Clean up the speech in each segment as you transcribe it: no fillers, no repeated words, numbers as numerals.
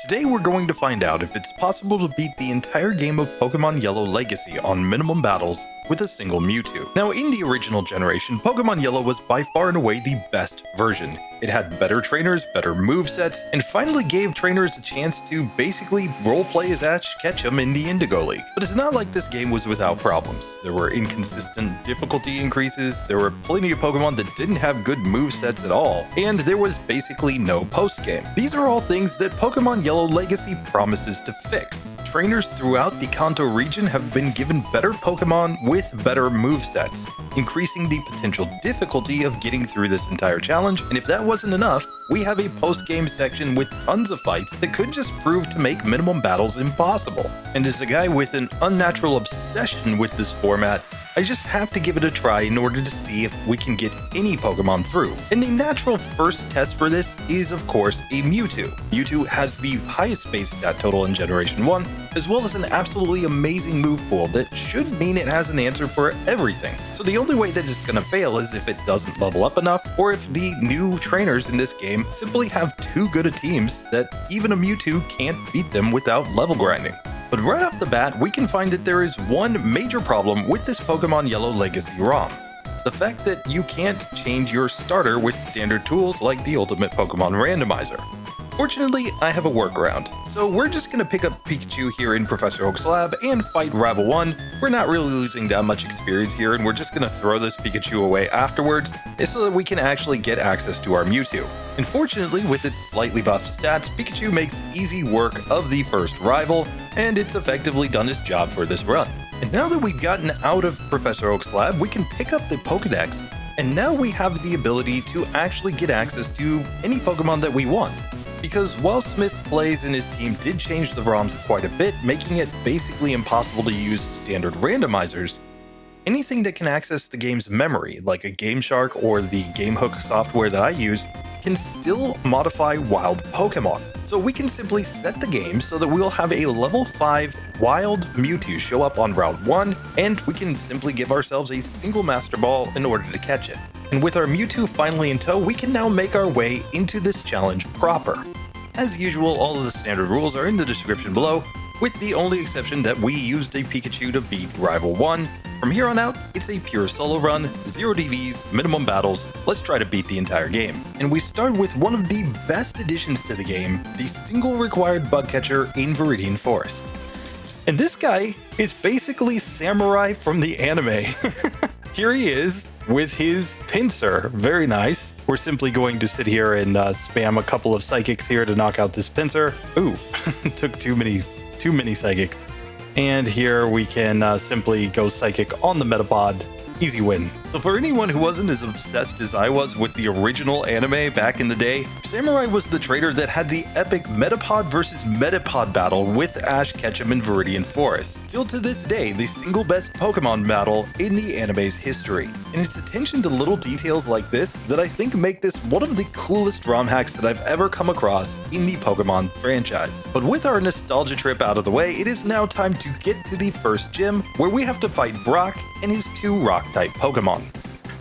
Today we're going to find out if it's possible to beat the entire game of Pokemon Yellow Legacy on minimum battles with a single Mewtwo. Now, in the original generation, Pokemon Yellow was by far and away the best version. It had better trainers, better movesets, and finally gave trainers a chance to basically roleplay as Ash Ketchum in the Indigo League. But it's not like this game was without problems. There were inconsistent difficulty increases, there were plenty of Pokemon that didn't have good movesets at all, and there was basically no post-game. These are all things that Pokemon Yellow Legacy promises to fix. Trainers throughout the Kanto region have been given better Pokemon with better movesets, increasing the potential difficulty of getting through this entire challenge, and if that wasn't enough, we have a post-game section with tons of fights that could just prove to make minimum battles impossible. And as a guy with an unnatural obsession with this format, I just have to give it a try in order to see if we can get any Pokemon through. And the natural first test for this is, of course, a Mewtwo. Mewtwo has the highest base stat total in Generation 1, as well as an absolutely amazing move pool that should mean it has an answer for everything. So the only way that it's going to fail is if it doesn't level up enough, or if the new trainers in this game simply have too good of teams that even a Mewtwo can't beat them without level grinding. But right off the bat, we can find that there is one major problem with this Pokemon Yellow Legacy ROM. The fact that you can't change your starter with standard tools like the Ultimate Pokemon Randomizer. Fortunately, I have a workaround, so we're just going to pick up Pikachu here in Professor Oak's lab and fight Rival 1. We're not really losing that much experience here, and we're just going to throw this Pikachu away afterwards so that we can actually get access to our Mewtwo. Unfortunately, with its slightly buffed stats, Pikachu makes easy work of the first rival, and it's effectively done its job for this run. And now that we've gotten out of Professor Oak's lab, we can pick up the Pokedex, and now we have the ability to actually get access to any Pokemon that we want. Because while Smith's plays and his team did change the ROMs quite a bit, making it basically impossible to use standard randomizers, anything that can access the game's memory, like a Game Shark or the GameHook software that I use, can still modify wild Pokemon. So we can simply set the game so that we'll have a level 5 wild Mewtwo show up on round 1, and we can simply give ourselves a single Master Ball in order to catch it. And with our Mewtwo finally in tow, we can now make our way into this challenge proper. As usual, all of the standard rules are in the description below, with the only exception that we used a Pikachu to beat Rival 1. From here on out, it's a pure solo run, 0 DVs, minimum battles. Let's try to beat the entire game. And we start with one of the best additions to the game, the single required bug catcher in Viridian Forest. And this guy is basically Samurai from the anime. Here he is with his pincer. Very nice. We're simply going to sit here and spam a couple of psychics here to knock out this pincer. Ooh, took too many psychics. And here we can simply go psychic on the Metapod. Easy win. So for anyone who wasn't as obsessed as I was with the original anime back in the day, Samurai was the trainer that had the epic Metapod versus Metapod battle with Ash Ketchum in Viridian Forest. Still to this day, the single best Pokemon battle in the anime's history. And it's attention to little details like this that I think make this one of the coolest ROM hacks that I've ever come across in the Pokemon franchise. But with our nostalgia trip out of the way, it is now time to get to the first gym, where we have to fight Brock and his 2 Rock-type Pokemon.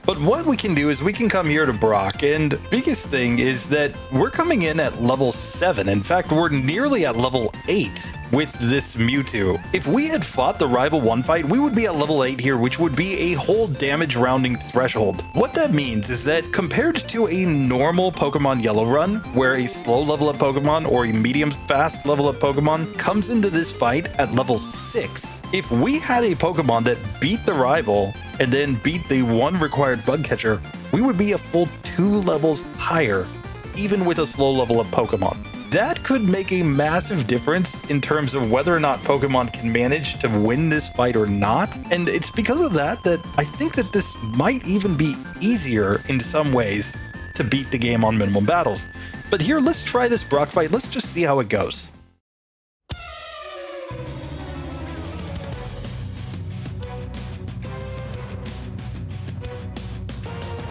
But what we can do is we can come here to Brock, and biggest thing is that we're coming in at level 7. In fact, we're nearly at level 8 with this Mewtwo. If we had fought the Rival 1 fight, we would be at level 8 here, which would be a whole damage rounding threshold. What that means is that compared to a normal Pokemon Yellow run, where a slow level up Pokemon or a medium fast level up Pokemon comes into this fight at level 6, if we had a Pokemon that beat the Rival and then beat the 1 required bug catcher, we would be a full 2 levels higher, even with a slow level up Pokemon. That could make a massive difference in terms of whether or not Pokemon can manage to win this fight or not. And it's because of that I think that this might even be easier in some ways to beat the game on minimum battles. But here, let's try this Brock fight. Let's just see how it goes.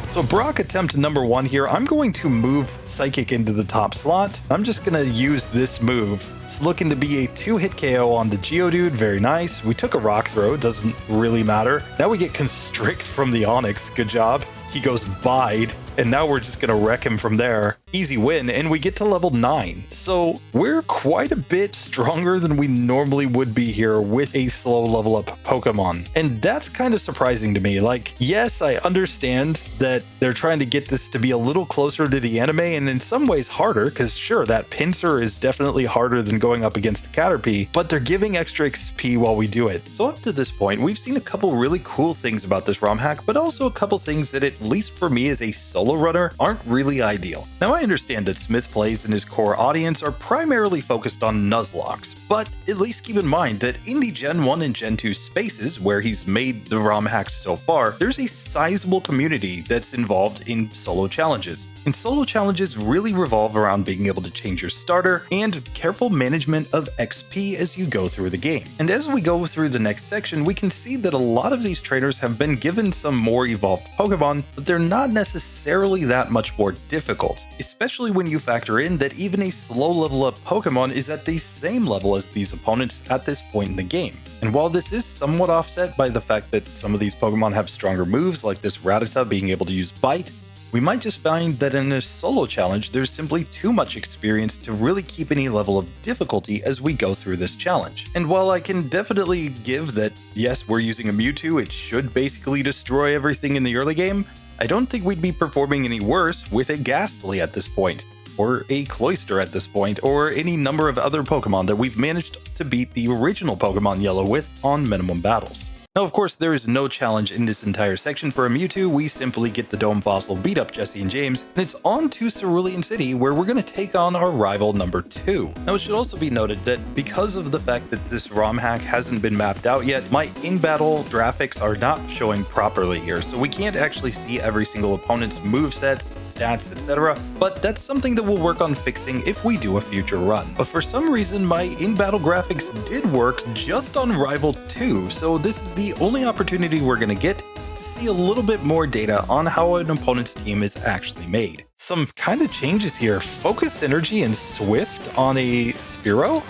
So Brock attempt number 1 here, I'm going to move Psychic into the top slot. I'm just going to use this move. It's looking to be a 2-hit KO on the Geodude, very nice. We took a Rock Throw, doesn't really matter. Now we get Constrict from the Onix, good job. He goes Bide. and now we're just gonna wreck him from there. Easy win, and we get to level 9. So we're quite a bit stronger than we normally would be here with a slow level up Pokemon. And that's kind of surprising to me. Like, yes, I understand that they're trying to get this to be a little closer to the anime, and in some ways harder, because sure, that Pinsir is definitely harder than going up against a Caterpie, but they're giving extra XP while we do it. So up to this point, we've seen a couple really cool things about this ROM hack, but also a couple things that, at least for me as a solo runner, aren't really ideal. Now, I understand that Smith Plays and his core audience are primarily focused on Nuzlocke, but at least keep in mind that in the Gen 1 and Gen 2 spaces where he's made the ROM hacks so far, there's a sizable community that's involved in solo challenges. And solo challenges really revolve around being able to change your starter and careful management of XP as you go through the game. And as we go through the next section, we can see that a lot of these trainers have been given some more evolved Pokemon, but they're not necessarily that much more difficult, especially when you factor in that even a slow level up Pokemon is at the same level as these opponents at this point in the game. And while this is somewhat offset by the fact that some of these Pokemon have stronger moves, like this Rattata being able to use Bite, we might just find that in a solo challenge, there's simply too much experience to really keep any level of difficulty as we go through this challenge. And while I can definitely give that, yes, we're using a Mewtwo, it should basically destroy everything in the early game, I don't think we'd be performing any worse with a Ghastly at this point, or a Cloyster at this point, or any number of other Pokemon that we've managed to beat the original Pokemon Yellow with on minimum battles. Now, of course, there is no challenge in this entire section for a Mewtwo. We simply get the Dome Fossil, beat up Jesse and James, and it's on to Cerulean City, where we're going to take on our rival number 2. Now, it should also be noted that because of the fact that this ROM hack hasn't been mapped out yet, my in-battle graphics are not showing properly here, so we can't actually see every single opponent's movesets, stats, etc., but that's something that we'll work on fixing if we do a future run. But for some reason, my in-battle graphics did work just on Rival 2, so this is the only opportunity we're going to get to see a little bit more data on how an opponent's team is actually made. Some kind of changes here. Focus Energy and Swift on a Spearow?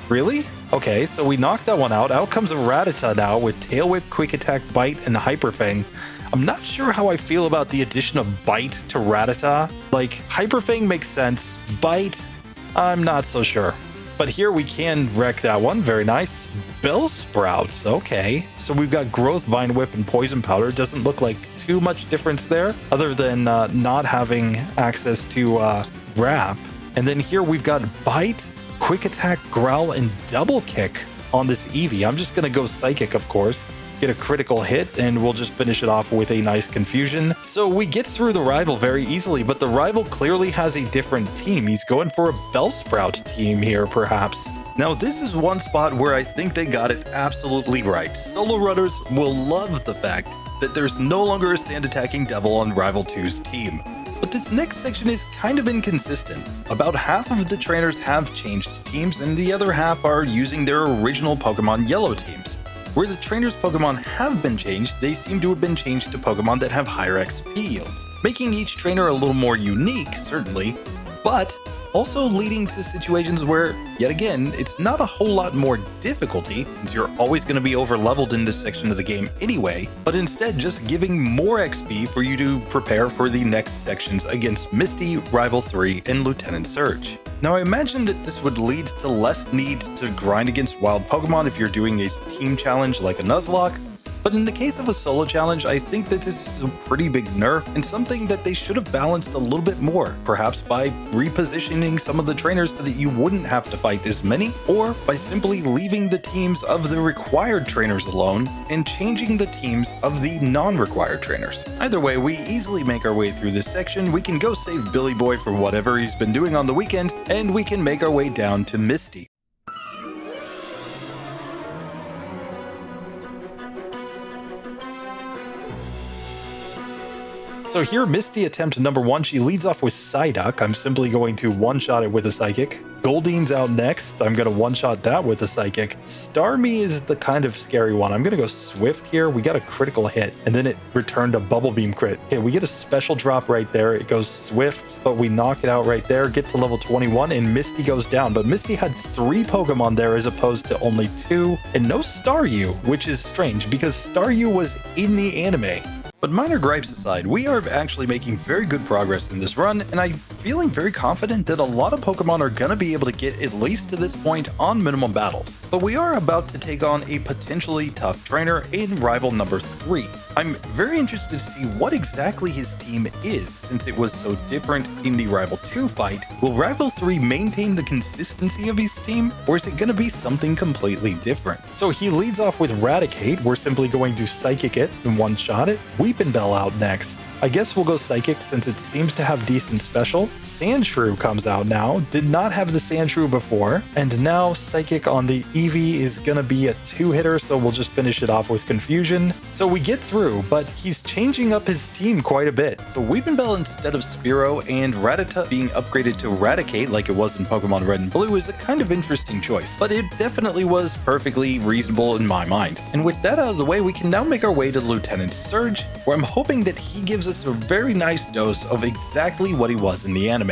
Really? Okay, so we knocked that one out. Out comes a Rattata now with Tail Whip, Quick Attack, Bite, and Hyper Fang. I'm not sure how I feel about the addition of Bite to Rattata. Like, Hyper Fang makes sense. Bite, I'm not so sure. But here we can wreck that one. Very nice. Bellsprouts. Okay. So we've got Growth, Vine Whip, and Poison Powder. Doesn't look like too much difference there, other than not having access to Wrap. And then here we've got Bite, Quick Attack, Growl, and Double Kick on this Eevee. I'm just going to go Psychic, of course. Get a critical hit, and we'll just finish it off with a nice Confusion. So we get through the rival very easily, but the rival clearly has a different team. He's going for a Bellsprout team here, perhaps. Now, this is one spot where I think they got it absolutely right. Solo runners will love the fact that there's no longer a sand-attacking devil on Rival 2's team. But this next section is kind of inconsistent. About half of the trainers have changed teams, and the other half are using their original Pokemon Yellow teams. Where the trainers' Pokemon have been changed, they seem to have been changed to Pokemon that have higher XP yields, making each trainer a little more unique, certainly, but also leading to situations where, yet again, it's not a whole lot more difficulty, since you're always going to be over-leveled in this section of the game anyway, but instead just giving more XP for you to prepare for the next sections against Misty, Rival 3, and Lieutenant Surge. Now, I imagine that this would lead to less need to grind against wild Pokemon if you're doing a team challenge like a Nuzlocke, but in the case of a solo challenge, I think that this is a pretty big nerf and something that they should have balanced a little bit more, perhaps by repositioning some of the trainers so that you wouldn't have to fight as many, or by simply leaving the teams of the required trainers alone and changing the teams of the non-required trainers. Either way, we easily make our way through this section. We can go save Billy Boy for whatever he's been doing on the weekend, and we can make our way down to Misty. So here, Misty attempt number 1, she leads off with Psyduck. I'm simply going to one-shot it with a Psychic. Goldine's out next. I'm going to one-shot that with a Psychic. Starmie is the kind of scary one. I'm going to go Swift here. We got a critical hit, and then it returned a Bubble Beam crit. Okay, we get a special drop right there. It goes Swift, but we knock it out right there, get to level 21, and Misty goes down. But Misty had 3 Pokemon there as opposed to only 2, and no Staryu, which is strange because Staryu was in the anime. But minor gripes aside, we are actually making very good progress in this run, and I'm feeling very confident that a lot of Pokemon are gonna be able to get at least to this point on minimum battles. But we are about to take on a potentially tough trainer in rival number 3. I'm very interested to see what exactly his team is, since it was so different in the Rival 2 fight. Will Rival 3 maintain the consistency of his team, or is it going to be something completely different? So he leads off with Raticate. We're simply going to Psychic it and one-shot it. Weepinbell out next. I guess we'll go Psychic since it seems to have decent special. Sandshrew comes out now. Did not have the Sandshrew before. And now Psychic on the Eevee is going to be a 2-hitter, so we'll just finish it off with Confusion. So we get through, but he's changing up his team quite a bit. So Weepinbell instead of Spearow and Rattata being upgraded to Raticate like it was in Pokemon Red and Blue is a kind of interesting choice. But it definitely was perfectly reasonable in my mind. And with that out of the way, we can now make our way to Lieutenant Surge, where I'm hoping that he gives us a very nice dose of exactly what he was in the anime.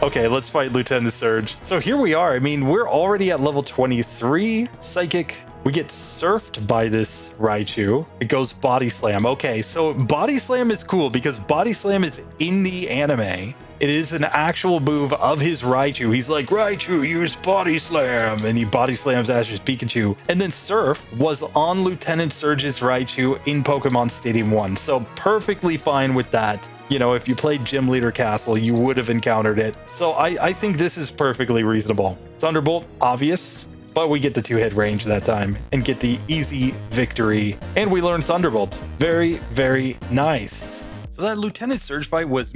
Okay, let's fight Lieutenant Surge. So here we are. I mean, we're already at level 23. Psychic. We get surfed by this Raichu. It goes Body Slam. Okay, so Body Slam is cool because Body Slam is in the anime. It is an actual move of his Raichu. He's like, Raichu, use Body Slam. And he Body Slams Ash's Pikachu. And then Surf was on Lieutenant Surge's Raichu in Pokemon Stadium 1. So perfectly fine with that. You know, if you played Gym Leader Castle, you would have encountered it. So I think this is perfectly reasonable. Thunderbolt, obvious. But we get the 2-hit range that time and get the easy victory. And we learn Thunderbolt. Very, very nice. So that Lieutenant Surge fight was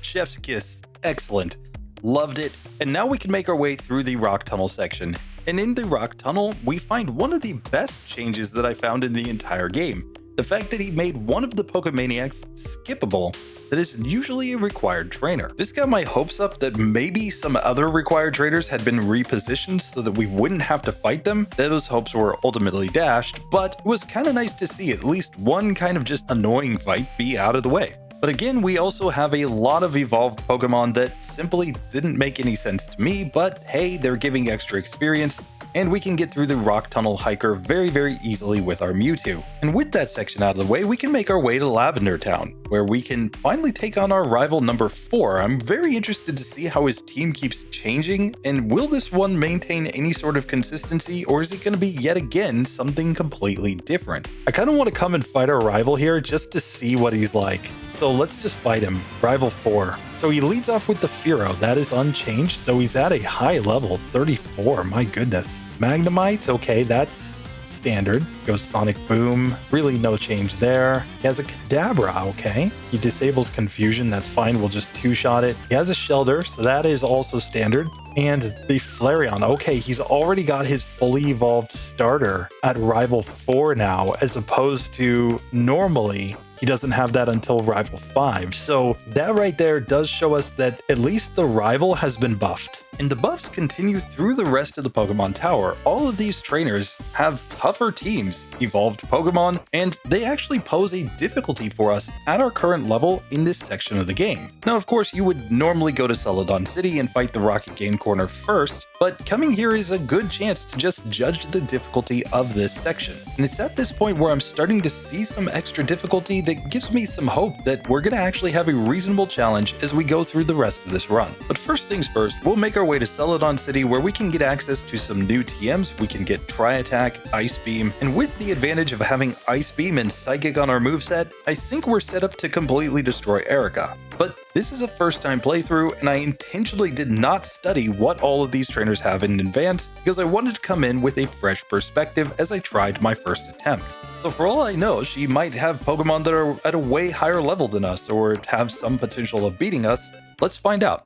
chef's kiss. Excellent. Loved it. And now we can make our way through the rock tunnel section. And in the rock tunnel, we find one of the best changes that I found in the entire game. The fact that he made one of the Pokemaniacs skippable that is usually a required trainer. This got my hopes up that maybe some other required trainers had been repositioned so that we wouldn't have to fight them. Those hopes were ultimately dashed, but it was kind of nice to see at least one kind of just annoying fight be out of the way. But again, we also have a lot of evolved Pokemon that simply didn't make any sense to me, but hey, they're giving extra experience, and we can get through the rock tunnel hiker very, very easily with our Mewtwo. And with that section out of the way, we can make our way to Lavender Town, where we can finally take on our rival number 4. I'm very interested to see how his team keeps changing, and will this one maintain any sort of consistency, or is it going to be yet again something completely different? I kind of want to come and fight our rival here just to see what he's like. So let's just fight him. Rival 4. So he leads off with the Fearow. That is unchanged, though he's at a high level, 34. My goodness. Magnemite, okay, that's standard. Goes Sonic Boom. Really no change there. He has a Kadabra, okay. He disables Confusion, that's fine. We'll just 2-shot it. He has a Shelter, so that is also standard. And the Flareon, okay, he's already got his fully evolved starter at Rival 4 now, as opposed to normally he doesn't have that until Rival 5. So that right there does show us that at least the rival has been buffed. And the buffs continue through the rest of the Pokemon Tower. All of these trainers have tougher teams, evolved Pokemon, and they actually pose a difficulty for us at our current level in this section of the game. Now, of course, you would normally go to Celadon City and fight the Rocket Game Corner first, but coming here is a good chance to just judge the difficulty of this section. And it's at this point where I'm starting to see some extra difficulty that gives me some hope that we're going to actually have a reasonable challenge as we go through the rest of this run. But first things first, we'll make our way to Celadon City, where we can get access to some new TMs. We can get Tri-Attack, Ice Beam, and with the advantage of having Ice Beam and Psychic on our moveset, I think we're set up to completely destroy Erica. But this is a first-time playthrough, and I intentionally did not study what all of these trainers have in advance because I wanted to come in with a fresh perspective as I tried my first attempt. So for all I know, she might have Pokemon that are at a way higher level than us or have some potential of beating us. Let's find out.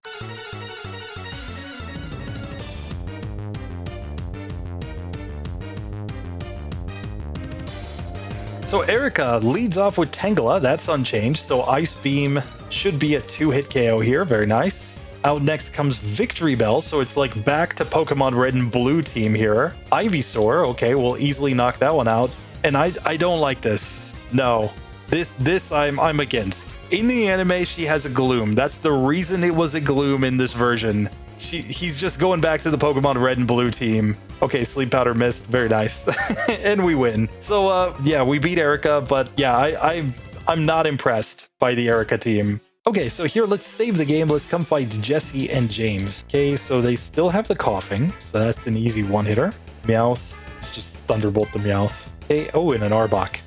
So Erica leads off with Tangela, that's unchanged, so Ice Beam should be a 2-hit KO here, very nice. Out next comes Victory Bell, so it's like back to Pokemon Red and Blue team here. Ivysaur, okay, we'll easily knock that one out. And I don't like this. No, this I'm against. In the anime, she has a Gloom. That's the reason it was a Gloom in this version. He's just going back to the Pokemon Red and Blue team. Okay, Sleep Powder missed. Very nice. And we win. So, yeah, we beat Erica, but yeah, I'm not impressed by the Erica team. Okay, so here, let's save the game. Let's come fight Jesse and James. Okay, so they still have the coughing, so that's an easy one-hitter. Meowth, let's just Thunderbolt the Meowth. Okay, oh, and an Arbok.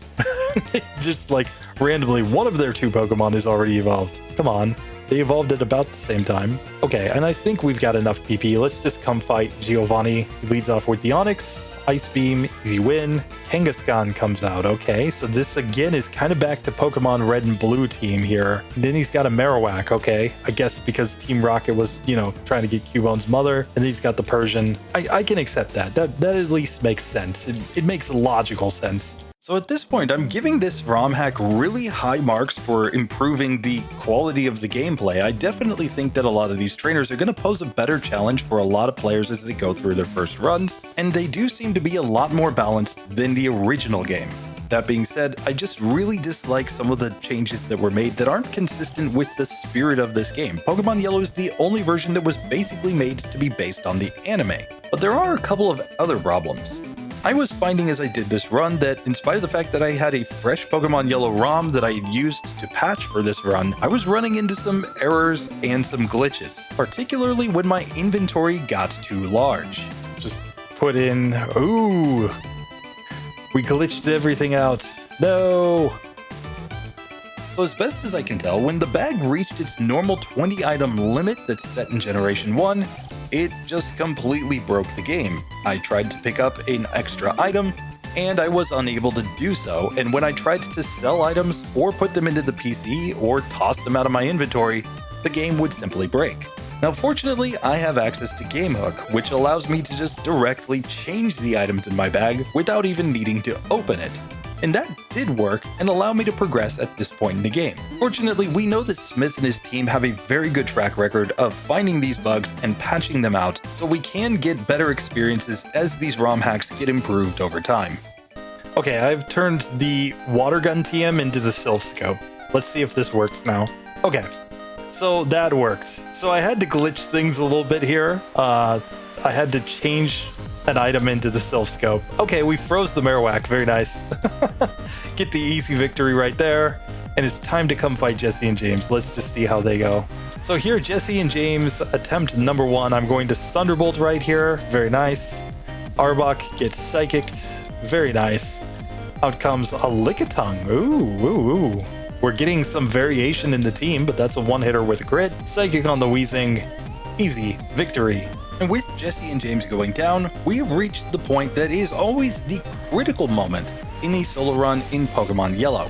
Just like randomly, one of their 2 Pokemon is already evolved. Come on. They evolved at about the same time. Okay, and I think we've got enough PP. Let's just come fight Giovanni. He leads off with the Onix. Ice Beam, easy win. Kangaskhan comes out. Okay, so this again is kind of back to Pokemon Red and Blue team here. And then he's got a Marowak. Okay, I guess because Team Rocket was, you know, trying to get Cubone's mother. And then he's got the Persian. I can accept that. That at least makes sense. It makes logical sense. So at this point, I'm giving this ROM hack really high marks for improving the quality of the gameplay. I definitely think that a lot of these trainers are going to pose a better challenge for a lot of players as they go through their first runs, and they do seem to be a lot more balanced than the original game. That being said, I just really dislike some of the changes that were made that aren't consistent with the spirit of this game. Pokemon Yellow is the only version that was basically made to be based on the anime, but there are a couple of other problems. I was finding as I did this run that in spite of the fact that I had a fresh Pokemon Yellow ROM that I had used to patch for this run, I was running into some errors and some glitches, particularly when my inventory got too large. Just put in, ooh, we glitched everything out. No. So as best as I can tell, when the bag reached its normal 20 item limit that's set in Generation 1, it just completely broke the game. I tried to pick up an extra item, and I was unable to do so, and when I tried to sell items or put them into the PC or toss them out of my inventory, the game would simply break. Now fortunately, I have access to GameHook, which allows me to just directly change the items in my bag without even needing to open it. And that did work and allow me to progress at this point in the game. Fortunately, we know that Smith and his team have a very good track record of finding these bugs and patching them out, so we can get better experiences as these ROM hacks get improved over time. Okay, I've turned the Water Gun TM into the Sylph Scope. Let's see if this works now. Okay, so that worked. So I had to glitch things a little bit here. I had to change an item into the Sylph Scope. Okay, we froze the Marowak. Very nice. Get the easy victory right there. And it's time to come fight Jesse and James. Let's just see how they go. So here, Jesse and James attempt number 1. I'm going to Thunderbolt right here. Very nice. Arbok gets Psychicked. Very nice. Out comes a Lickitung. Ooh. We're getting some variation in the team, but that's a one-hitter with a crit. Psychic on the Weezing. Easy victory. And with Jesse and James going down, we have reached the point that is always the critical moment in a solo run in Pokemon Yellow.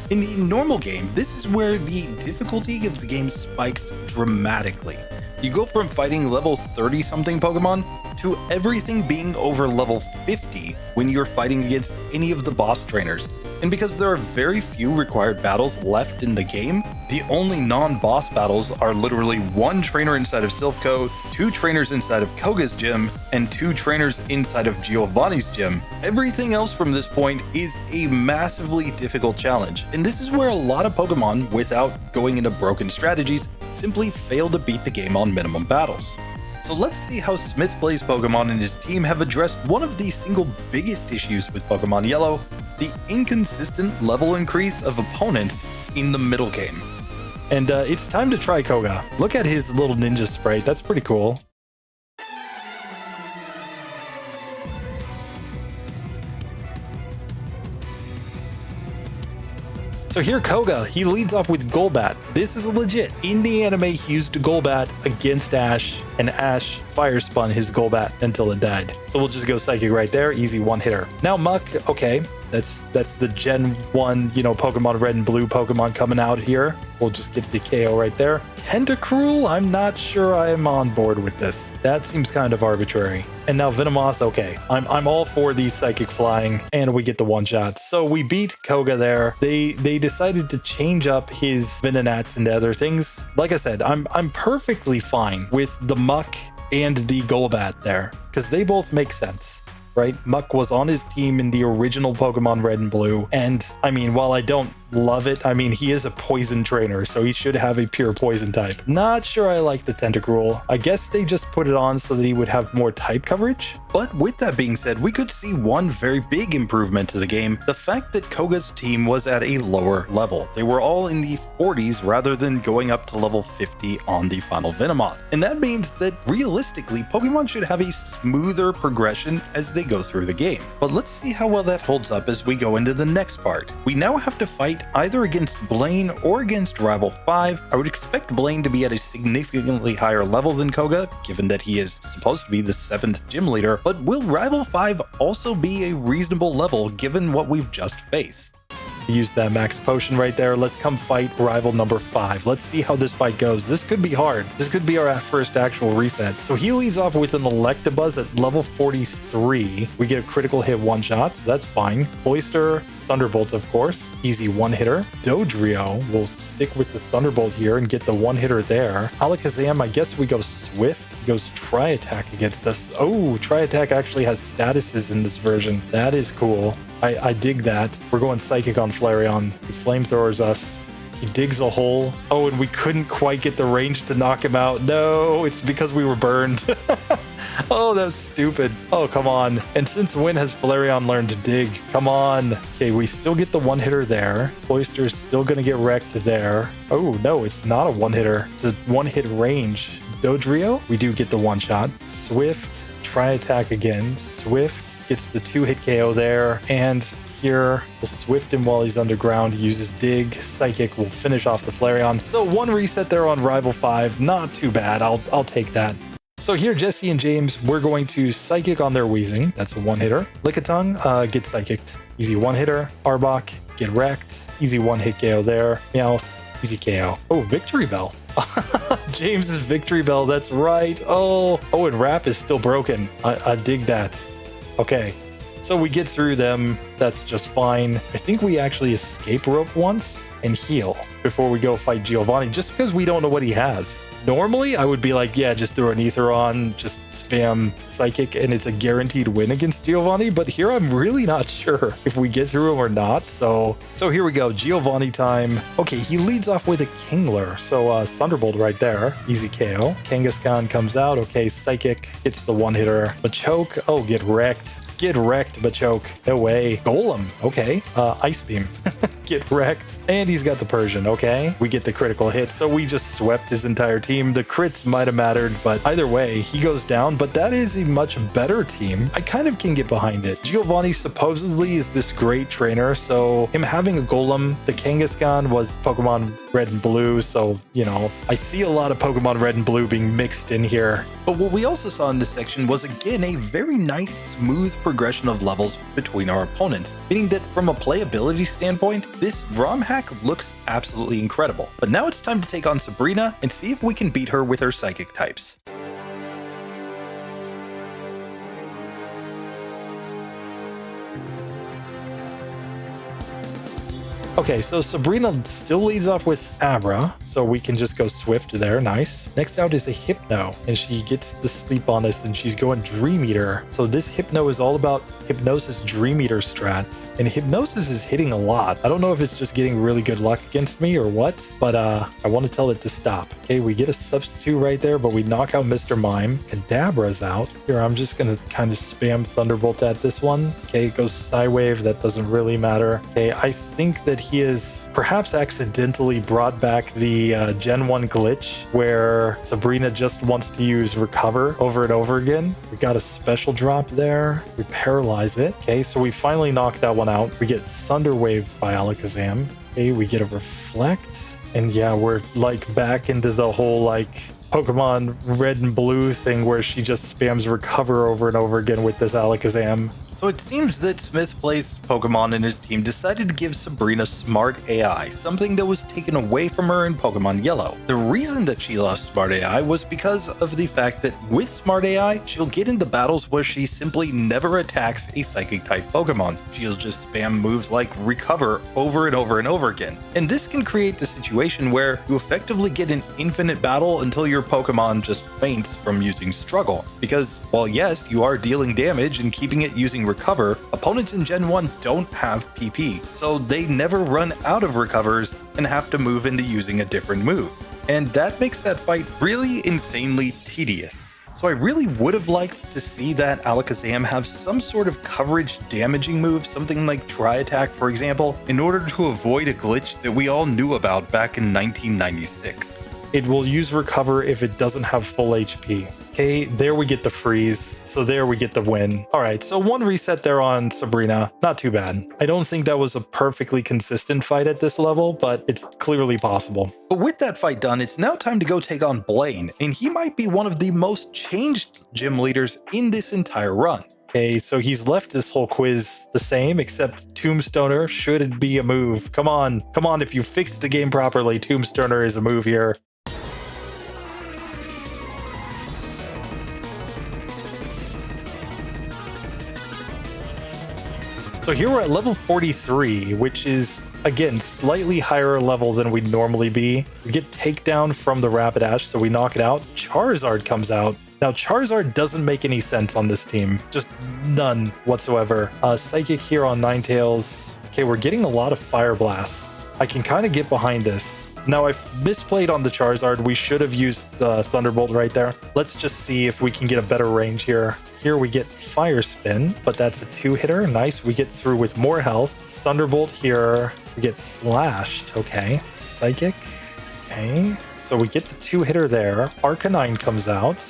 In the normal game, this is where the difficulty of the game spikes dramatically. You go from fighting level 30-something Pokemon to everything being over level 50 when you're fighting against any of the boss trainers. And because there are very few required battles left in the game, the only non-boss battles are literally 1 trainer inside of Silphco, 2 trainers inside of Koga's gym, and 2 trainers inside of Giovanni's gym. Everything else from this point is a massively difficult challenge, and this is where a lot of Pokemon, without going into broken strategies, simply fail to beat the game on minimum battles. So let's see how Smith Blaze Pokemon and his team have addressed one of the single biggest issues with Pokemon Yellow, the inconsistent level increase of opponents in the middle game. And it's time to try Koga. Look at his little ninja sprite, that's pretty cool. So here Koga, he leads off with Golbat. This is legit. In the anime, he used Golbat against Ash, and Ash fire spun his Golbat until it died. So we'll just go Psychic right there, easy one hitter. Now Muck, okay, that's the Gen 1, Pokemon Red and Blue Pokemon coming out here. We'll just get the KO right there. Tentacruel, I'm not sure I'm on board with this. That seems kind of arbitrary. And now Venomoth, okay. I'm all for the Psychic Flying, and we get the one shot. So we beat Koga there. They decided to change up his Venonats and other things. Like I said, I'm perfectly fine with the Muck and the Golbat there, because they both make sense. Right? Muck was on his team in the original Pokemon Red and Blue. And I mean, while I don't love it. I mean, he is a poison trainer, so he should have a pure poison type. Not sure I like the Tentacruel. I guess they just put it on so that he would have more type coverage. But with that being said, we could see one very big improvement to the game, the fact that Koga's team was at a lower level. They were all in the 40s rather than going up to level 50 on the final Venomoth. And that means that realistically, Pokemon should have a smoother progression as they go through the game. But let's see how well that holds up as we go into the next part. We now have to fight either against Blaine or against Rival 5. I would expect Blaine to be at a significantly higher level than Koga, given that he is supposed to be the 7th gym leader, but will Rival 5 also be a reasonable level given what we've just faced? Use that max potion right there. Let's come fight rival number 5. Let's see how this fight goes. This could be hard. This could be our first actual reset. So he leads off with an Electabuzz at level 43. We get a critical hit one shot, so that's fine. Cloyster, Thunderbolt, of course. Easy one hitter. Dodrio will stick with the Thunderbolt here and get the one hitter there. Alakazam, I guess we go Swift. He goes Tri-Attack against us. Oh, Tri-Attack actually has statuses in this version. That is cool. I dig that. We're going Psychic on Flareon. He flamethrowers us. He digs a hole. Oh, and we couldn't quite get the range to knock him out. No, it's because we were burned. Oh, that's stupid. Oh, come on. And since when has Flareon learned to dig? Come on. Okay, we still get the one hitter there. Cloyster's still going to get wrecked there. Oh, no, it's not a one hitter. It's a one hit range. Dodrio, we do get the one shot. Swift, Tri-Attack again. Swift gets the 2-hit KO there, and here we'll Swift him while he's underground. He uses Dig. Psychic will finish off the Flareon. So one reset there on Rival 5. Not too bad. I'll take that. So here, Jesse and James, we're going to Psychic on their Weezing. That's a one-hitter. Lickitung, get Psychicked. Easy one-hitter. Arbok, get wrecked. Easy one-hit KO there. Meowth, easy KO. Oh, Victory Bell. James's Victory Bell, that's right. Oh, and Wrap is still broken. I dig that. Okay, so we get through them. That's just fine. I think we actually escape rope once and heal before we go fight Giovanni, just because we don't know what he has. Normally, I would be like, yeah, just throw an Ether on, just spam Psychic, and it's a guaranteed win against Giovanni. But here, I'm really not sure if we get through him or not. So here we go, Giovanni time. Okay, he leads off with a Kingler. So Thunderbolt right there, easy KO. Kangaskhan comes out. Okay, Psychic hits the one hitter. Machoke, oh, get wrecked. Get wrecked, Machoke. No way. Golem. Okay. Ice Beam. Get wrecked. And he's got the Persian. Okay. We get the critical hit. So we just swept his entire team. The crits might have mattered, but either way, he goes down. But that is a much better team. I kind of can get behind it. Giovanni supposedly is this great trainer. So him having a Golem, the Kangaskhan was Pokemon Red and Blue. So, you know, I see a lot of Pokemon Red and Blue being mixed in here. But what we also saw in this section was, again, a very nice, smooth progression of levels between our opponents, meaning that from a playability standpoint, this ROM hack looks absolutely incredible. But now it's time to take on Sabrina and see if we can beat her with her psychic types. Okay, so Sabrina still leads off with Abra, so we can just go Swift there. Nice. Next out is a Hypno, and she gets the sleep on us, and she's going Dream Eater. So this Hypno is all about Hypnosis Dream Eater strats, and Hypnosis is hitting a lot. I don't know if it's just getting really good luck against me or what, but I want to tell it to stop. Okay, we get a substitute right there, but we knock out Mr. Mime. Kadabra's out. Here, I'm just going to kind of spam Thunderbolt at this one. Okay, it goes Psywave. That doesn't really matter. Okay, I think that he is perhaps accidentally brought back the Gen 1 glitch where Sabrina just wants to use Recover over and over again. We got a special drop there. We paralyze it. Okay, so we finally knock that one out. We get Thunder Waved by Alakazam. Okay, we get a Reflect. And yeah, we're like back into the whole like Pokemon Red and Blue thing where she just spams Recover over and over again with this Alakazam. So it seems that Smith Plays Pokemon and his team decided to give Sabrina Smart AI, something that was taken away from her in Pokemon Yellow. The reason that she lost Smart AI was because of the fact that with Smart AI, she'll get into battles where she simply never attacks a Psychic-type Pokemon. She'll just spam moves like Recover over and over and over again. And this can create the situation where you effectively get an infinite battle until your Pokemon just faints from using Struggle. Because, while yes, you are dealing damage and keeping it using using Recover, opponents in Gen 1 don't have PP, so they never run out of Recovers and have to move into using a different move. And that makes that fight really insanely tedious. So I really would have liked to see that Alakazam have some sort of coverage damaging move, something like Tri Attack for example, in order to avoid a glitch that we all knew about back in 1996. It will use Recover if it doesn't have full HP. Okay, there we get the freeze. So there we get the win. All right, so one reset there on Sabrina. Not too bad. I don't think that was a perfectly consistent fight at this level, but it's clearly possible. But with that fight done, it's now time to go take on Blaine, and he might be one of the most changed gym leaders in this entire run. Okay, so he's left this whole quiz the same, except Tombstoner should be a move. Come on, if you fixed the game properly, Tombstoner is a move here. So here we're at level 43, which is, again, slightly higher level than we'd normally be. We get takedown from the Rapidash, so we knock it out. Charizard comes out. Now, Charizard doesn't make any sense on this team. Just none whatsoever. Psychic here on Ninetales. Okay, we're getting a lot of Fire Blasts. I can kind of get behind this. Now, I've misplayed on the Charizard. We should have used the Thunderbolt right there. Let's just see if we can get a better range here. Here we get Fire Spin, but that's a 2-hitter. Nice. We get through with more health. Thunderbolt here. We get slashed. Okay. Psychic. Okay. So we get the 2-hitter there. Arcanine comes out.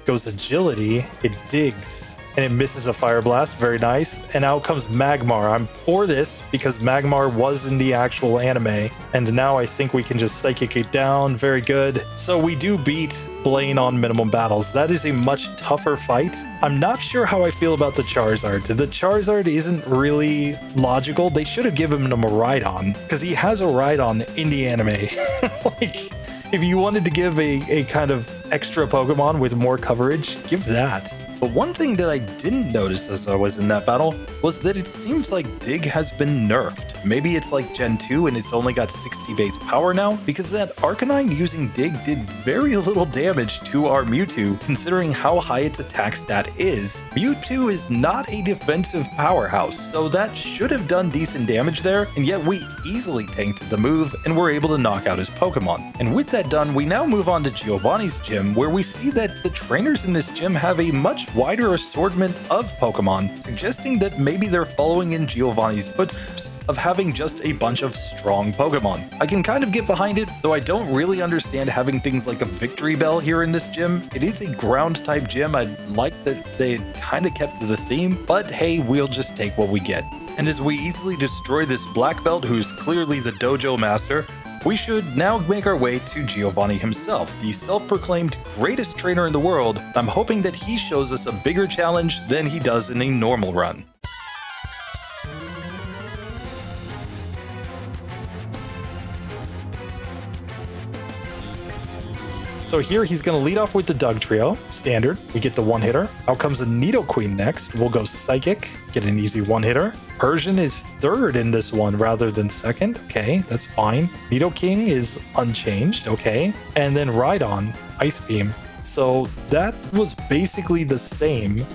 Goes Agility. It digs. And it misses a Fire Blast. Very nice. And out comes Magmar. I'm for this because Magmar was in the actual anime. And now I think we can just Psychic it down. Very good. So we do beat Blaine on minimum battles. That is a much tougher fight. I'm not sure how I feel about the Charizard. The Charizard isn't really logical. They should have given him a Rhydon because he has a Rhydon in the anime. Like, if you wanted to give a kind of extra Pokemon with more coverage, give that. But one thing that I didn't notice as I was in that battle was that it seems like Dig has been nerfed. Maybe it's like Gen 2 and it's only got 60 base power now, because that Arcanine using Dig did very little damage to our Mewtwo considering how high its attack stat is. Mewtwo is not a defensive powerhouse, so that should have done decent damage there, and yet we easily tanked the move and were able to knock out his Pokemon. And with that done, we now move on to Giovanni's gym, where we see that the trainers in this gym have a much wider assortment of Pokemon, suggesting that maybe they're following in Giovanni's footsteps of having just a bunch of strong Pokemon. I can kind of get behind it, though I don't really understand having things like a Victory Bell here in this gym. It is a ground type gym. I like that they kind of kept the theme, but hey, we'll just take what we get. And as we easily destroy this black belt, who's clearly the dojo master, we should now make our way to Giovanni himself, the self-proclaimed greatest trainer in the world. I'm hoping that he shows us a bigger challenge than he does in a normal run. So here he's going to lead off with the Dugtrio, standard. We get the 1-hitter. Out comes a Nidoqueen next. We'll go Psychic, get an easy 1-hitter. Persian is third in this one rather than second. Okay, that's fine. Nidoking is unchanged. Okay. And then Rhydon, Ice Beam. So that was basically the same.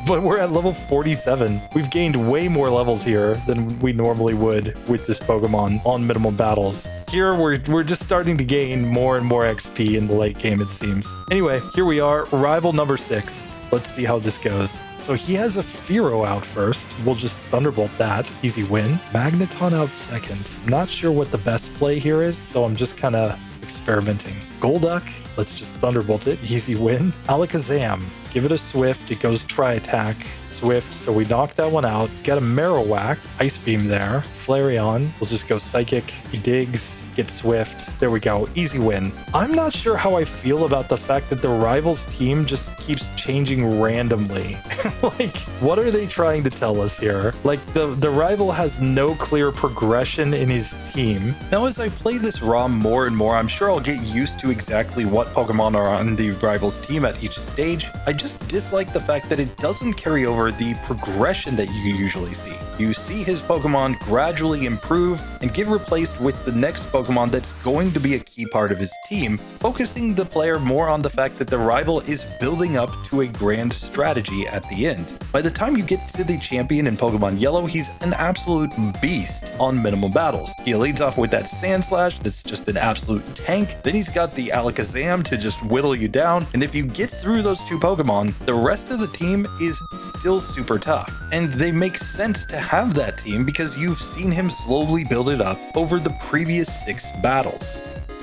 But we're at level 47. We've gained way more levels here than we normally would with this Pokemon on minimum battles. Here, we're just starting to gain more and more XP in the late game, it seems. Anyway, here we are, rival number 6. Let's see how this goes. So he has a Fearow out first. We'll just Thunderbolt that. Easy win. Magneton out second. I'm not sure what the best play here is, so I'm just kind of experimenting. Golduck, let's just Thunderbolt it. Easy win. Alakazam, let's give it a Swift. It goes Tri Attack. Swift, so we knock that one out. It's got a Marowak. Ice Beam there. Flareon, we'll just go Psychic. He digs. Get Swift. There we go. Easy win. I'm not sure how I feel about the fact that the rivals team just keeps changing randomly. Like, what are they trying to tell us here? Like, the rival has no clear progression in his team. Now, as I play this ROM more and more, I'm sure I'll get used to exactly what Pokemon are on the rivals team at each stage. I just dislike the fact that it doesn't carry over the progression that you usually see. you see his Pokemon gradually improve and get replaced with the next Pokemon that's going to be a key part of his team, focusing the player more on the fact that the rival is building up to a grand strategy at the end. By the time you get to the champion in Pokemon Yellow, he's an absolute beast on minimum battles. He leads off with that Sand Slash that's just an absolute tank. Then he's got the Alakazam to just whittle you down, and if you get through those two Pokemon, the rest of the team is still super tough. And they make sense to have that team because you've seen him slowly build it up over the previous 6 battles.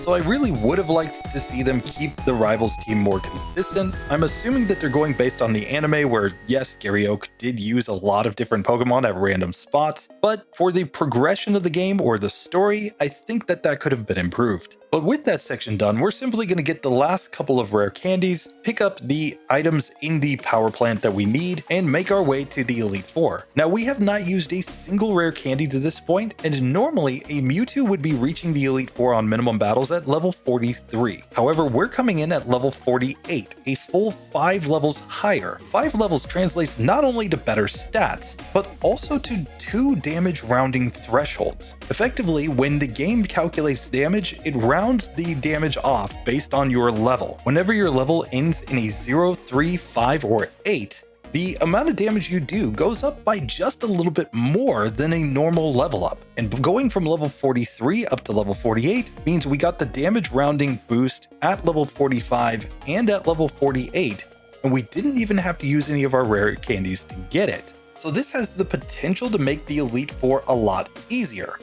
So I really would have liked to see them keep the rivals team more consistent. I'm assuming that they're going based on the anime where, yes, Gary Oak did use a lot of different Pokemon at random spots, but for the progression of the game or the story, I think that could have been improved. But with that section done, we're simply going to get the last couple of rare candies, pick up the items in the power plant that we need, and make our way to the Elite Four. Now, we have not used a single rare candy to this point, and normally a Mewtwo would be reaching the Elite Four on minimum battles at level 43. However, we're coming in at level 48, a full 5 levels higher. 5 levels translates not only to better stats, but also to 2 damage rounding thresholds. Effectively, when the game calculates damage, it rounds the damage off based on your level. Whenever your level ends in a 0, 3, 5, or 8, the amount of damage you do goes up by just a little bit more than a normal level up. And going from level 43 up to level 48 means we got the damage rounding boost at level 45 and at level 48, and we didn't even have to use any of our rare candies to get it. So this has the potential to make the Elite Four a lot easier.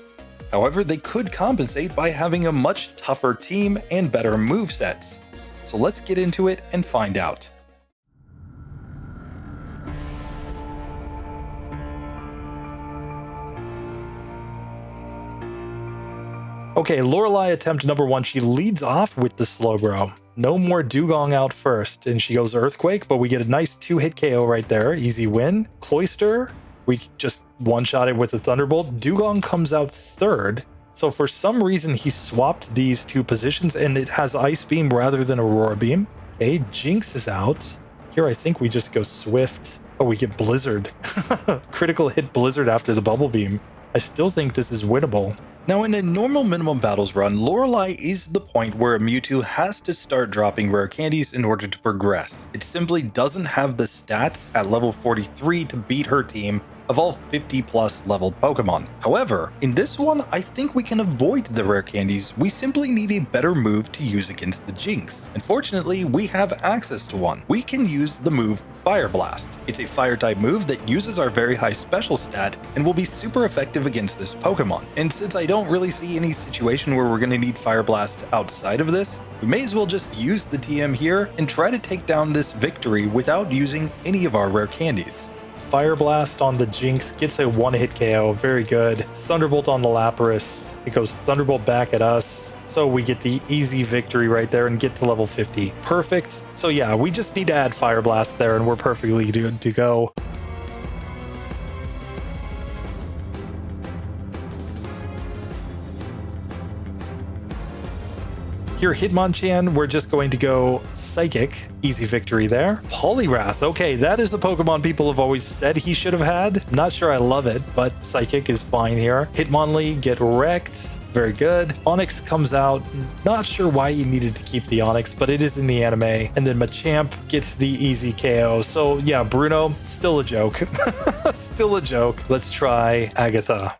However, they could compensate by having a much tougher team and better movesets. So let's get into it and find out. Okay, Lorelei attempt number 1, she leads off with the Slowbro. No more Dugong out first, and she goes Earthquake, but we get a nice 2-hit KO right there. Easy win. Cloyster, we just one-shot it with a Thunderbolt. Dugong comes out third, so for some reason he swapped these 2 positions, and it has Ice Beam rather than Aurora Beam. Okay, Jinx is out. Here I think we just go Swift. Oh, we get Blizzard. Critical hit Blizzard after the Bubble Beam. I still think this is winnable. Now, in a normal minimum battles run, Lorelei is the point where a Mewtwo has to start dropping rare candies in order to progress. It simply doesn't have the stats at level 43 to beat her team of all 50 plus leveled Pokemon. However, in this one, I think we can avoid the rare candies. We simply need a better move to use against the Jinx. And fortunately, we have access to one. We can use the move Fire Blast. It's a fire type move that uses our very high special stat and will be super effective against this Pokemon. And since I don't really see any situation where we're going to need Fire Blast outside of this, we may as well just use the TM here and try to take down this victory without using any of our rare candies. Fire Blast on the Jinx gets a 1-hit KO, very good. Thunderbolt on the Lapras, it goes Thunderbolt back at us. So we get the easy victory right there and get to level 50. Perfect. So yeah, we just need to add Fire Blast there and we're perfectly good to go. Here, Hitmonchan, we're just going to go Psychic. Easy victory there. Poliwrath. Okay, that is the Pokemon people have always said he should have had. Not sure I love it, but Psychic is fine here. Hitmonlee, get wrecked. Very good. Onyx comes out. Not sure why you needed to keep the Onyx, but it is in the anime. And then Machamp gets the easy KO. So yeah, Bruno, still a joke. Still a joke. Let's try Agatha.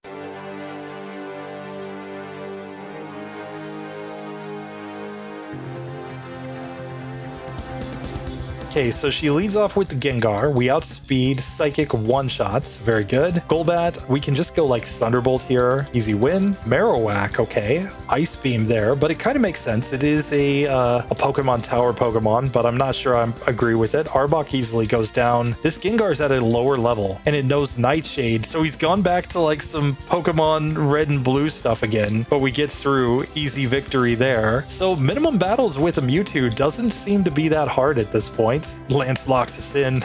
Okay, so she leads off with the Gengar. We outspeed Psychic one-shots. Very good. Golbat, we can just go like Thunderbolt here. Easy win. Marowak, okay. Ice Beam there, but it kind of makes sense. It is a Pokemon Tower Pokemon, but I'm not sure I agree with it. Arbok easily goes down. This Gengar's at a lower level, and it knows Nightshade, so he's gone back to like some Pokemon Red and Blue stuff again, but we get through. Easy victory there. So minimum battles with a Mewtwo doesn't seem to be that hard at this point. Lance locks us in.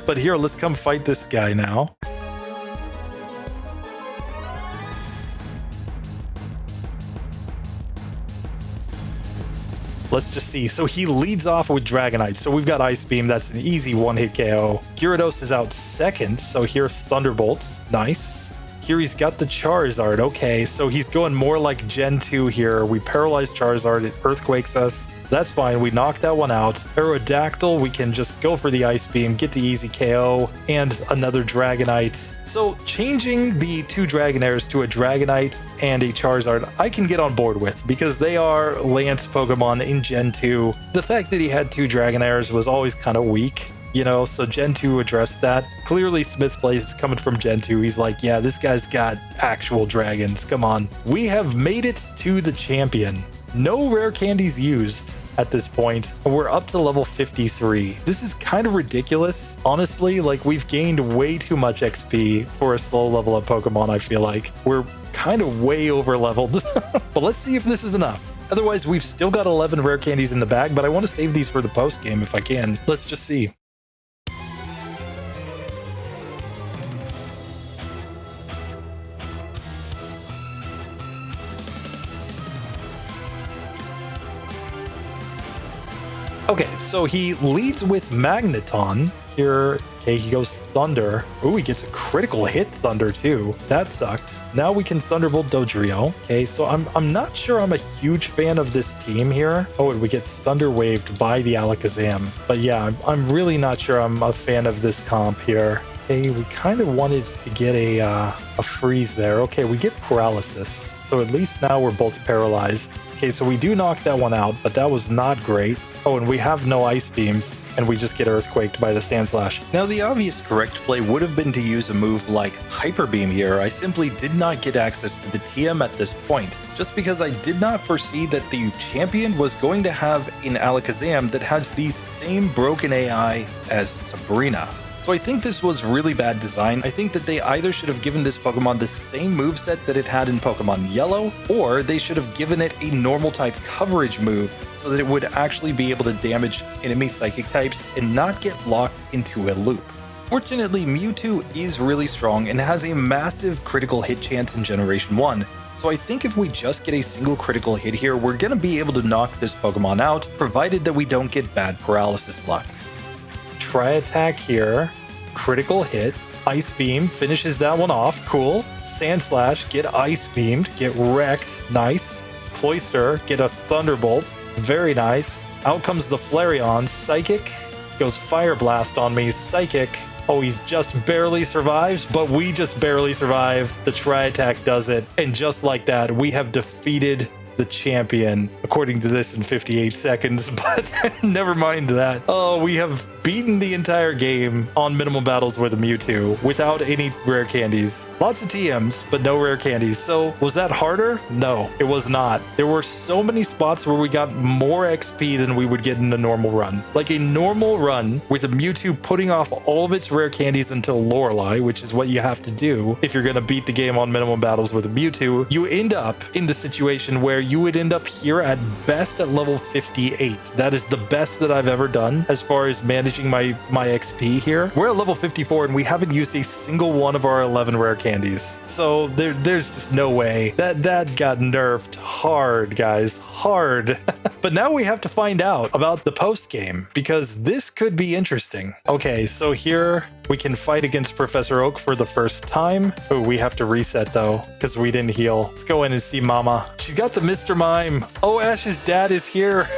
But here, let's come fight this guy now. Let's just see. So he leads off with Dragonite. So we've got Ice Beam. That's an easy 1-hit KO. Gyarados is out second. So here, Thunderbolt. Nice. here he's got the Charizard. Okay, so he's going more like Gen 2 here. We paralyze Charizard, it earthquakes us. That's fine, we knocked that one out. Aerodactyl, we can just go for the Ice Beam, get the easy KO, and another Dragonite. So changing the 2 Dragonairs to a Dragonite and a Charizard, I can get on board with, because they are Lance Pokemon in Gen 2. The fact that he had 2 Dragonairs was always kind of weak. You know, so Gen 2 addressed that. Clearly Smith Blaze is coming from Gen 2. He's like, yeah, this guy's got actual dragons. Come on. We have made it to the champion. No rare candies used at this point. We're up to level 53. This is kind of ridiculous. Honestly, like we've gained way too much XP for a slow level up Pokemon, I feel like. We're kind of way over leveled. But let's see if this is enough. Otherwise, we've still got 11 rare candies in the bag, but I want to save these for the post game if I can. Let's just see. Okay, so he leads with Magneton here. Okay, he goes Thunder. Oh, he gets a critical hit Thunder too. That sucked. Now we can Thunderbolt Dodrio. Okay, so I'm not sure I'm a huge fan of this team here. Oh, and we get Thunder Waved by the Alakazam. But yeah, I'm really not sure I'm a fan of this comp here. Okay, we kind of wanted to get a freeze there. Okay, we get Paralysis. So at least now we're both paralyzed. Okay, so we do knock that one out, but that was not great. Oh, and we have no Ice Beams, and we just get Earthquaked by the Sandslash. Now, the obvious correct play would have been to use a move like Hyper Beam here. I simply did not get access to the TM at this point, just because I did not foresee that the champion was going to have an Alakazam that has the same broken AI as Sabrina. So I think this was really bad design. I think that they either should have given this Pokemon the same moveset that it had in Pokemon Yellow, or they should have given it a normal type coverage move so that it would actually be able to damage enemy psychic types and not get locked into a loop. Fortunately, Mewtwo is really strong and has a massive critical hit chance in Generation 1, so I think if we just get a single critical hit here, we're going to be able to knock this Pokemon out, provided that we don't get bad paralysis luck. Tri-Attack here, critical hit, Ice Beam, finishes that one off, cool. Sandslash, get Ice Beamed, get wrecked, nice. Cloyster, get a Thunderbolt, very nice. Out comes the Flareon, Psychic, he goes Fire Blast on me, Psychic. Oh, he just barely survives, but we just barely survive. The Tri-Attack does it, and just like that, we have defeated the champion, according to this, in 58 seconds, but never mind that. Oh, we have beaten the entire game on minimum battles with a Mewtwo without any rare candies. Lots of TMs, but no rare candies. So was that harder? No, it was not. There were so many spots where we got more XP than we would get in a normal run. Like a normal run with a Mewtwo putting off all of its rare candies until Lorelei, which is what you have to do if you're going to beat the game on minimum battles with a Mewtwo, you end up in the situation where you would end up here at best at level 58. That is the best that I've ever done as far as managing my XP here. We're at level 54 and we haven't used a single one of our 11 rare candies. So there's just no way. That got nerfed hard, guys. Hard. But now we have to find out about the post game, because this could be interesting. Okay, so here we can fight against Professor Oak for the first time. Oh, we have to reset though, because we didn't heal. Let's go in and see Mama. She's got the Mr. Mime. Oh, Ash's dad is here.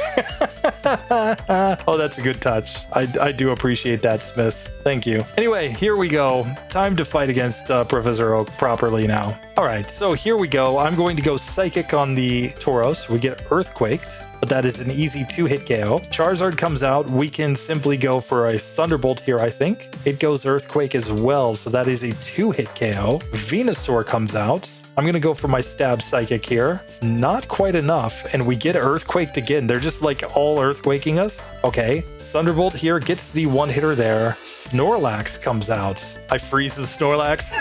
Oh, that's a good touch. I do appreciate that, Smith. Thank you. Anyway, here we go. Time to fight against Professor Oak properly now. All right, so here we go. I'm going to go Psychic on the Tauros. We get Earthquaked, but that is an easy 2-hit KO. Charizard comes out. We can simply go for a Thunderbolt here, I think. It goes Earthquake as well, so that is a 2-hit KO. Venusaur comes out. I'm going to go for my Stab Psychic here. It's not quite enough, and we get Earthquaked again. They're just like all Earthquaking us. Okay, Thunderbolt here gets the one-hitter there. Snorlax comes out. I freeze the Snorlax.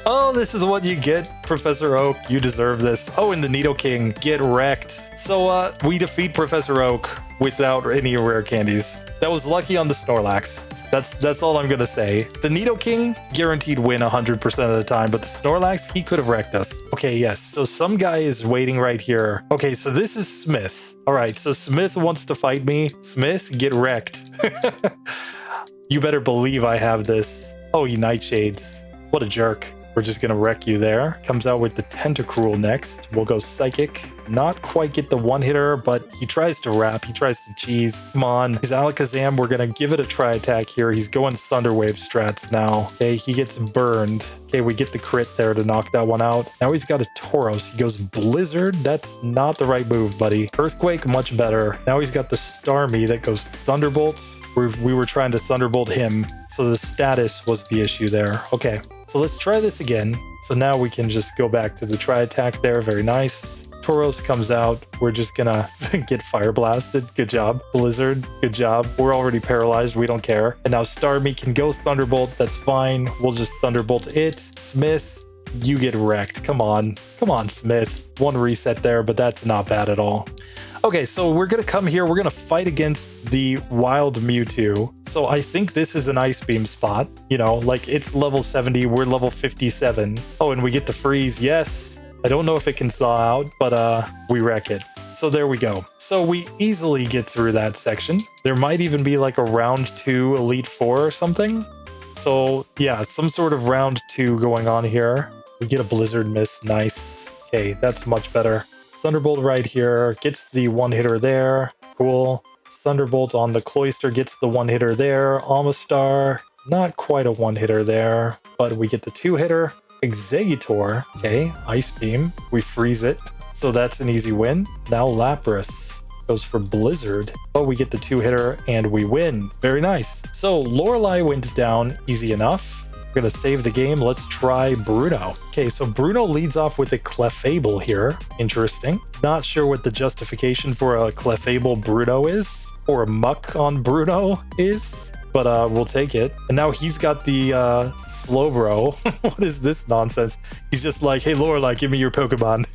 Oh, this is what you get, Professor Oak. You deserve this. Oh, and the Nidoking, get wrecked. So we defeat Professor Oak without any rare candies. That was lucky on the Snorlax. That's all I'm gonna say. The Nidoking guaranteed win 100% of the time, but the Snorlax, he could have wrecked us. Okay, yes, so some guy is waiting right here. Okay, so this is Smith. All right, so Smith wants to fight me. Smith, get wrecked. You better believe I have this. Oh, you Nightshades. What a jerk. We're just gonna wreck you there. Comes out with the Tentacruel next. We'll go Psychic. Not quite get the one-hitter, but he tries to wrap. He tries to cheese. Come on. His Alakazam, we're gonna give it a try attack here. He's going Thunder Wave strats now. Okay, he gets burned. Okay, we get the crit there to knock that one out. Now he's got a Tauros. He goes Blizzard. That's not the right move, buddy. Earthquake, much better. Now he's got the Starmie that goes Thunderbolts. We were trying to Thunderbolt him, so the status was the issue there. Okay, so let's try this again. So now we can just go back to the try attack there. Very nice. Tauros comes out. We're just gonna get Fire Blasted. Good job. Blizzard. Good job. We're already paralyzed. We don't care. And now Starmie can go Thunderbolt. That's fine. We'll just Thunderbolt it. Smith, you get wrecked. Come on. Come on, Smith. One reset there, but that's not bad at all. Okay, so we're going to come here. We're going to fight against the wild Mewtwo. So I think this is an Ice Beam spot. You know, like it's level 70. We're level 57. Oh, and we get the freeze. Yes. I don't know if it can thaw out, but we wreck it. So there we go. So we easily get through that section. There might even be like a round 2 Elite 4 or something. So yeah, some sort of round 2 going on here. We get a Blizzard miss. Nice. Okay, that's much better. Thunderbolt right here gets the one-hitter there. Cool. Thunderbolt on the Cloyster gets the one-hitter there. Amistar, not quite a one-hitter there, but we get the two-hitter. Exeggutor, okay, Ice Beam. We freeze it, so that's an easy win. Now Lapras goes for Blizzard. Oh, we get the two-hitter and we win. Very nice. So Lorelei went down easy enough. We're going to save the game. Let's try Bruno. Okay, so Bruno leads off with a Clefable here. Interesting. Not sure what the justification for a Clefable Bruno is, or a Muck on Bruno is, but we'll take it. And now he's got the Slowbro. What is this nonsense? He's just like, hey, Lorelei, give me your Pokemon.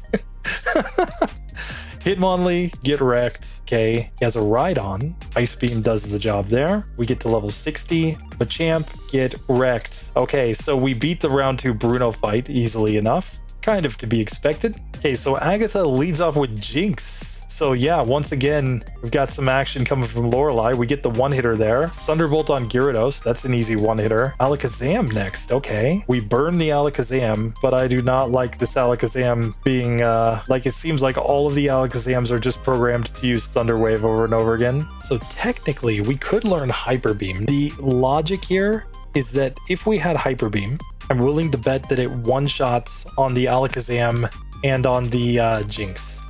Hitmonlee, get wrecked. Okay, he has a Rhydon. Ice Beam does the job there. We get to level 60. Machamp, get wrecked. Okay, so we beat the round 2 Bruno fight easily enough. Kind of to be expected. Okay, so Agatha leads off with Jinx. So yeah, once again, we've got some action coming from Lorelei. We get the one-hitter there. Thunderbolt on Gyarados. That's an easy one-hitter. Alakazam next. Okay. We burn the Alakazam, but I do not like this Alakazam being, like it seems like all of the Alakazams are just programmed to use Thunder Wave over and over again. So technically, we could learn Hyper Beam. The logic here is that if we had Hyper Beam, I'm willing to bet that it one-shots on the Alakazam and on the Jinx.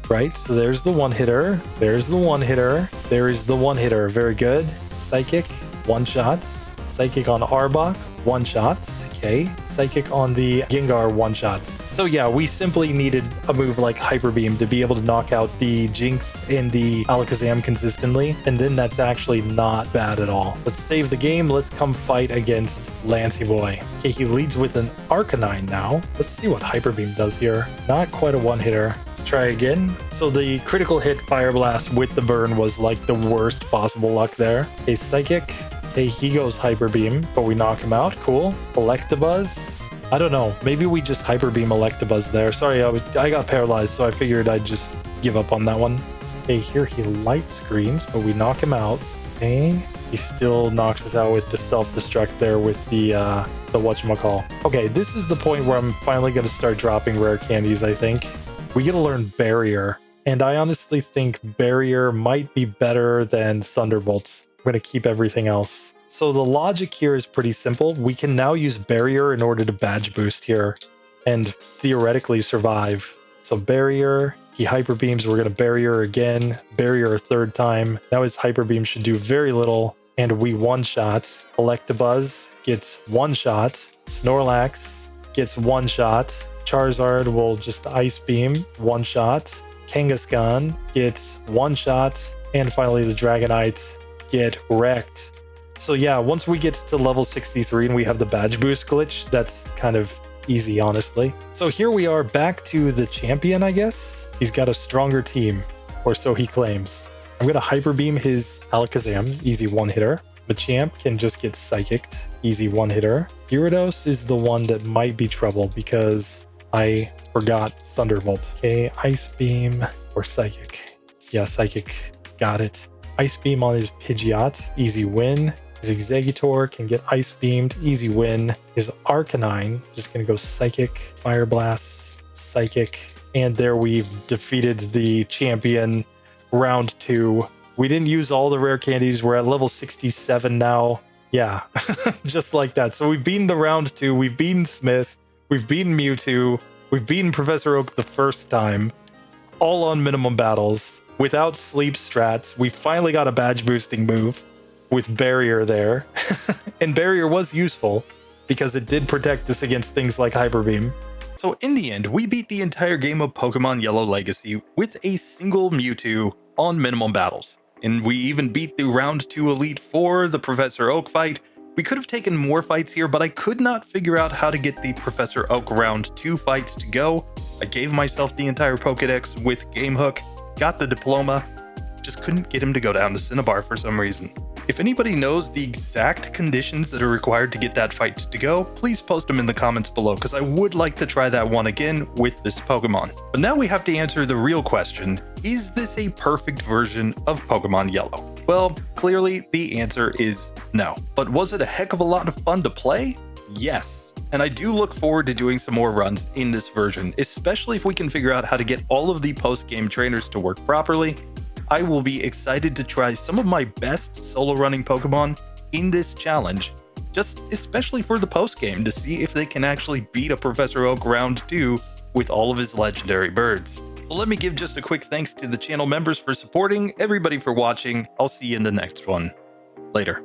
Right, so there's the one-hitter, there's the one-hitter, there is the one-hitter. Very good. Psychic, one-shots. Psychic on Arbok, one-shots. Okay. Psychic on the Gengar, one-shots. So yeah, we simply needed a move like Hyper Beam to be able to knock out the Jinx and the Alakazam consistently, and then that's actually not bad at all. Let's save the game. Let's come fight against Lancey Boy. Okay, he leads with an Arcanine now. Let's see what Hyper Beam does here. Not quite a one-hitter. Let's try again. So the critical hit Fire Blast with the burn was like the worst possible luck there. Okay, Psychic. Okay, he goes Hyper Beam, but we knock him out. Cool. Electabuzz. I don't know. Maybe we just Hyper Beam Electabuzz there. Sorry, I got paralyzed, so I figured I'd just give up on that one. Okay, here he light screens, but we knock him out. Okay. He still knocks us out with the self-destruct there with the whatchamacall. Okay, this is the point where I'm finally going to start dropping rare candies, I think. We get to learn Barrier, and I honestly think Barrier might be better than Thunderbolt. I'm going to keep everything else. So the logic here is pretty simple. We can now use Barrier in order to badge boost here and theoretically survive. So Barrier, he Hyper Beams, we're going to Barrier again, Barrier a third time. Now his Hyper Beam should do very little, and we one-shot. Electabuzz gets one-shot. Snorlax gets one-shot. Charizard will just Ice Beam, one-shot. Kangaskhan gets one-shot. And finally the Dragonite get wrecked. So yeah, once we get to level 63 and we have the badge boost glitch, that's kind of easy, honestly. So here we are back to the champion, I guess. He's got a stronger team, or so he claims. I'm going to Hyper Beam his Alakazam, easy one-hitter. Machamp can just get Psychicked, easy one-hitter. Gyarados is the one that might be trouble because I forgot Thunderbolt. Okay, Ice Beam or Psychic. Yeah, Psychic. Got it. Ice Beam on his Pidgeot, easy win. His Exeggutor can get Ice Beamed, easy win. His Arcanine, just going to go Psychic, Fire Blast, Psychic. And there we've defeated the champion. Round 2. We didn't use all the rare candies. We're at level 67 now. Yeah, just like that. So we've beaten the round 2. We've beaten Smith. We've beaten Mewtwo. We've beaten Professor Oak the first time. All on minimum battles. Without sleep strats. We finally got a badge boosting move with Barrier there. And Barrier was useful because it did protect us against things like Hyper Beam. So in the end, we beat the entire game of Pokemon Yellow Legacy with a single Mewtwo on minimum battles. And we even beat the round 2 Elite Four, the Professor Oak fight. We could have taken more fights here, but I could not figure out how to get the Professor Oak round 2 fight to go. I gave myself the entire Pokedex with Game Hook, got the diploma, just couldn't get him to go down to Cinnabar for some reason. If anybody knows the exact conditions that are required to get that fight to go, please post them in the comments below, because I would like to try that one again with this Pokemon. But now we have to answer the real question: is this a perfect version of Pokemon Yellow? Well, clearly the answer is no. But was it a heck of a lot of fun to play? Yes. And I do look forward to doing some more runs in this version, especially if we can figure out how to get all of the post-game trainers to work properly. I will be excited to try some of my best solo running Pokemon in this challenge, just especially for the post-game, to see if they can actually beat a Professor Oak round 2 with all of his legendary birds. So let me give just a quick thanks to the channel members for supporting, everybody for watching. I'll see you in the next one. Later.